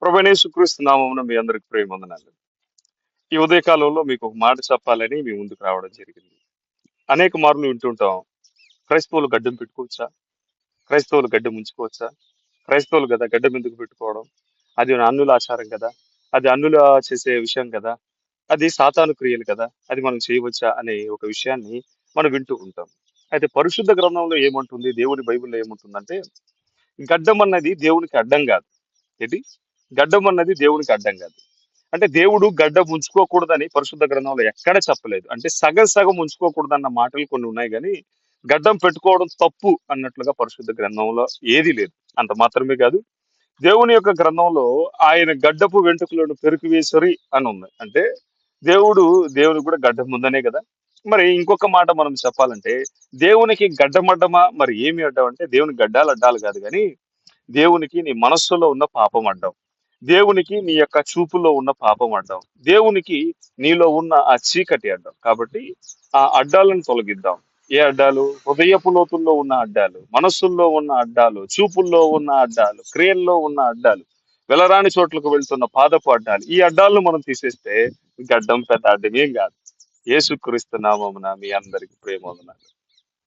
ప్రభువైన యేసుక్రీస్తు నామమున మీ అందరికి ప్రేమవందనాలు. ఈ ఉదయకాలంలో మీకు ఒక మాట చెప్పాలని మీ ముందుకు రావడం జరిగింది. అనేక మార్లు వింటుంటాం. క్రైస్తవులు గడ్డం పెట్టుకోవచ్చా? క్రైస్తవులు గడ్డం ఉంచుకోవచ్చా? క్రైస్తవులు కదా గడ్డం ఎందుకు పెట్టుకోవడం? అది అన్యుల ఆచారం కదా! అది అన్యుల చేసే విషయం కదా! అది సాతాను క్రియలు కదా! అది మనం చేయవచ్చా? అనే ఒక విషయాన్ని మనం వింటూ ఉంటాం. అయితే పరిశుద్ధ గ్రంథంలో ఏముంటుంది? దేవుని బైబిల్‌లో ఏముంటుందంటే, గడ్డం అన్నది దేవునికి అడ్డం కాదు. ఏంటి? గడ్డం అన్నది దేవునికి అడ్డం కాదు. అంటే దేవుడు గడ్డం ఉంచుకోకూడదని పరిశుద్ధ గ్రంథంలో ఎక్కడ చెప్పలేదు. అంటే సగం సగం ఉంచుకోకూడదన్న మాటలు కొన్ని ఉన్నాయి గానీ, గడ్డం పెట్టుకోవడం తప్పు అన్నట్లుగా పరిశుద్ధ గ్రంథంలో ఏదీ లేదు. అంత మాత్రమే కాదు, దేవుని యొక్క గ్రంథంలో ఆయన గడ్డపు వెంట్రుకలను పెరికివేసిరి అని ఉంది. అంటే దేవుడు దేవునికి కూడా గడ్డం ఉందనే కదా. మరి ఇంకొక మాట మనం చెప్పాలంటే, దేవునికి గడ్డం అడ్డమా? మరి ఏమి అడ్డం అంటే, దేవునికి గడ్డాలు అడ్డాలు కాదు కానీ, దేవునికి నీ మనస్సులో ఉన్న పాపం అడ్డం. దేవునికి నీ యొక్క చూపులో ఉన్న పాపం అడ్డం. దేవునికి నీలో ఉన్న ఆ చీకటి అడ్డం. కాబట్టి ఆ అడ్డాలను తొలగిద్దాం. ఏ అడ్డాలు? హృదయపు లోతుల్లో ఉన్న అడ్డాలు, మనస్సుల్లో ఉన్న అడ్డాలు, చూపుల్లో ఉన్న అడ్డాలు, క్రియల్లో ఉన్న అడ్డాలు, వెలరాని చోట్లకు వెళ్తున్న పాదపు అడ్డాలు. ఈ అడ్డాలను మనం తీసేస్తే గడ్డం పెద్ద అడ్డమేం కాదు. యేసుక్రీస్తు నామమున మీ అందరికి ప్రేమ వందనాలు.